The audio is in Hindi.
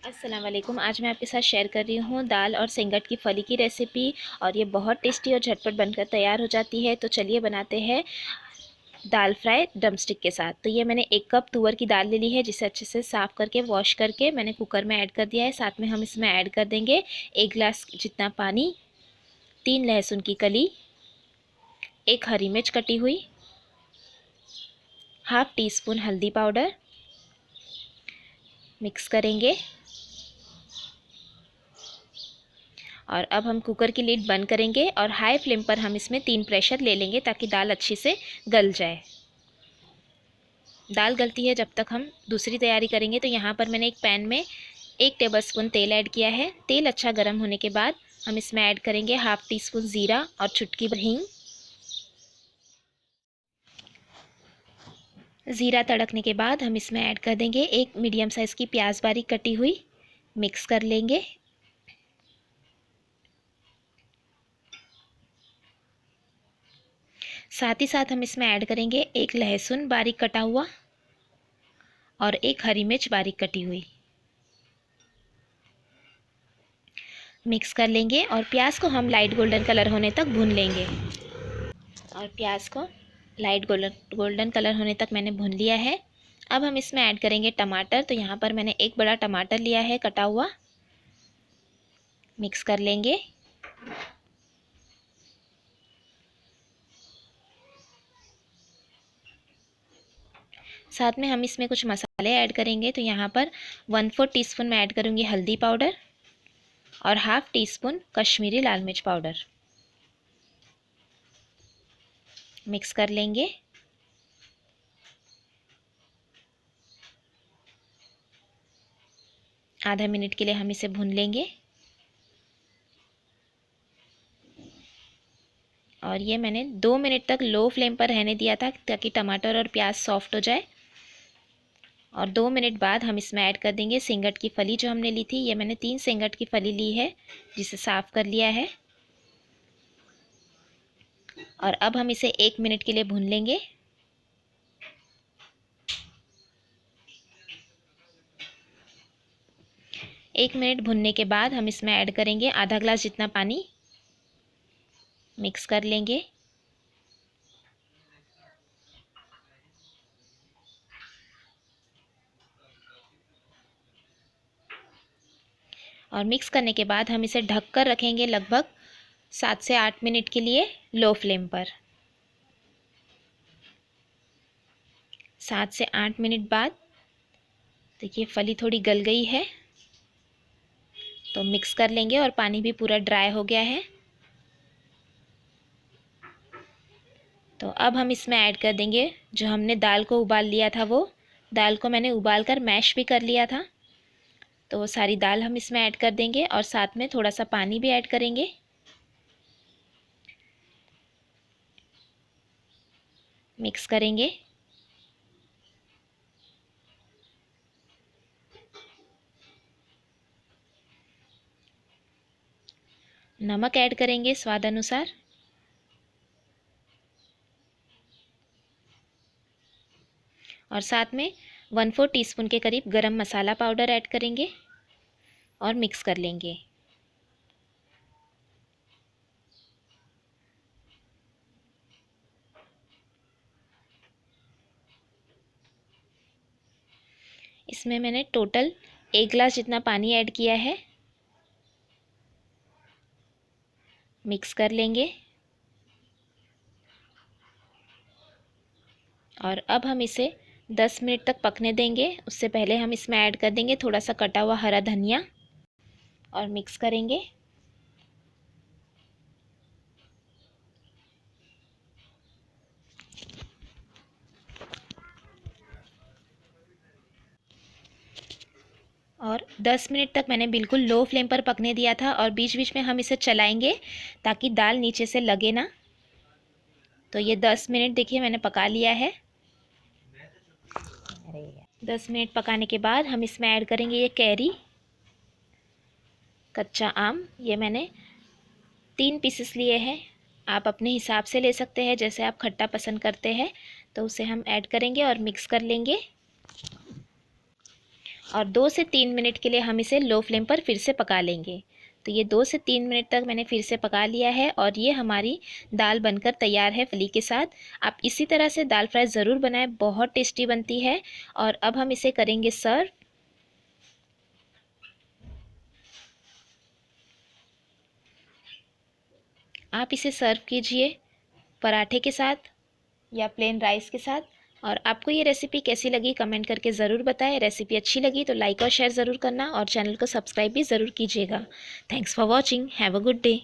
अस्सलाम वालेकुम। आज मैं आपके साथ शेयर कर रही हूँ दाल और सेंगट की फली की रेसिपी। और ये बहुत टेस्टी और झटपट बनकर तैयार हो जाती है। तो चलिए बनाते हैं दाल फ्राई ड्रमस्टिक के साथ। तो ये मैंने 1 कप तुअर की दाल ले ली है, जिसे अच्छे से साफ़ करके वॉश करके मैंने कुकर में ऐड कर दिया है। साथ में हम इसमें ऐड कर देंगे 1 गिलास जितना पानी, 3 लहसुन की कली, 1 हरी मिर्च कटी हुई, हाफ टी स्पून हल्दी पाउडर। मिक्स करेंगे और अब हम कुकर की लीड बंद करेंगे और हाई फ्लेम पर हम इसमें 3 प्रेशर ले लेंगे ताकि दाल अच्छे से गल जाए। दाल गलती है जब तक हम दूसरी तैयारी करेंगे। तो यहाँ पर मैंने एक पैन में 1 टेबलस्पून तेल ऐड किया है। तेल अच्छा गर्म होने के बाद हम इसमें ऐड करेंगे हाफ टी स्पून ज़ीरा और चुटकी भर हींग। ज़ीरा तड़कने के बाद हम इसमें ऐड कर देंगे 1 मीडियम साइज़ की प्याज बारीक कटी हुई। मिक्स कर लेंगे। साथ ही साथ हम इसमें ऐड करेंगे 1 लहसुन बारीक कटा हुआ और 1 हरी मिर्च बारीक कटी हुई। मिक्स कर लेंगे और प्याज को हम लाइट गोल्डन कलर होने तक भून लेंगे। और प्याज को लाइट गोल्डन कलर होने तक मैंने भून लिया है। अब हम इसमें ऐड करेंगे टमाटर। तो यहाँ पर मैंने 1 बड़ा टमाटर लिया है कटा हुआ। मिक्स कर लेंगे। साथ में हम इसमें कुछ मसाले ऐड करेंगे। तो यहाँ पर 1/4 टीस्पून मैं ऐड करूँगी हल्दी पाउडर और हाफ टी स्पून कश्मीरी लाल मिर्च पाउडर। मिक्स कर लेंगे। आधा मिनट के लिए हम इसे भून लेंगे। और ये मैंने 2 मिनट तक लो फ्लेम पर रहने दिया था ताकि टमाटर और प्याज सॉफ्ट हो जाए। और 2 मिनट बाद हम इसमें ऐड कर देंगे सेंगट की फली जो हमने ली थी। ये मैंने 3 सेंगट की फली ली है, जिसे साफ़ कर लिया है। और अब हम इसे 1 मिनट के लिए भून लेंगे। एक मिनट भुनने के बाद हम इसमें ऐड करेंगे आधा ग्लास जितना पानी। मिक्स कर लेंगे। और मिक्स करने के बाद हम इसे ढककर रखेंगे लगभग 7 से 8 मिनट के लिए लो फ्लेम पर। 7 से 8 मिनट बाद देखिए फली थोड़ी गल गई है। तो मिक्स कर लेंगे और पानी भी पूरा ड्राई हो गया है। तो अब हम इसमें ऐड कर देंगे जो हमने दाल को उबाल लिया था। वो दाल को मैंने उबाल कर मैश भी कर लिया था। तो वो सारी दाल हम इसमें ऐड कर देंगे और साथ में थोड़ा सा पानी भी ऐड करेंगे। मिक्स करेंगे। नमक ऐड करेंगे स्वाद अनुसार। और साथ में 1/4 टीस्पून के करीब गरम मसाला पाउडर ऐड करेंगे और मिक्स कर लेंगे। इसमें मैंने टोटल 1 गिलास जितना पानी ऐड किया है। मिक्स कर लेंगे। और अब हम इसे 10 मिनट तक पकने देंगे। उससे पहले हम इसमें ऐड कर देंगे थोड़ा सा कटा हुआ हरा धनिया और मिक्स करेंगे। और 10 मिनट तक मैंने बिल्कुल लो फ्लेम पर पकने दिया था और बीच बीच में हम इसे चलाएंगे ताकि दाल नीचे से लगे ना। तो ये 10 मिनट देखिए मैंने पका लिया है। 10 मिनट पकाने के बाद हम इसमें ऐड करेंगे ये कैरी, कच्चा आम। ये मैंने 3 पीसेस लिए हैं। आप अपने हिसाब से ले सकते हैं, जैसे आप खट्टा पसंद करते हैं तो उसे हम ऐड करेंगे और मिक्स कर लेंगे। और 2 से 3 मिनट के लिए हम इसे लो फ्लेम पर फिर से पका लेंगे। तो ये 2 से 3 मिनट तक मैंने फिर से पका लिया है और ये हमारी दाल बनकर तैयार है फली के साथ। आप इसी तरह से दाल फ्राई ज़रूर बनाएं, बहुत टेस्टी बनती है। और अब हम इसे करेंगे सर्व। आप इसे सर्व कीजिए पराठे के साथ या प्लेन राइस के साथ। और आपको ये रेसिपी कैसी लगी कमेंट करके ज़रूर बताएं। रेसिपी अच्छी लगी तो लाइक और शेयर ज़रूर करना और चैनल को सब्सक्राइब भी ज़रूर कीजिएगा। Thanks for watching. Have a good day.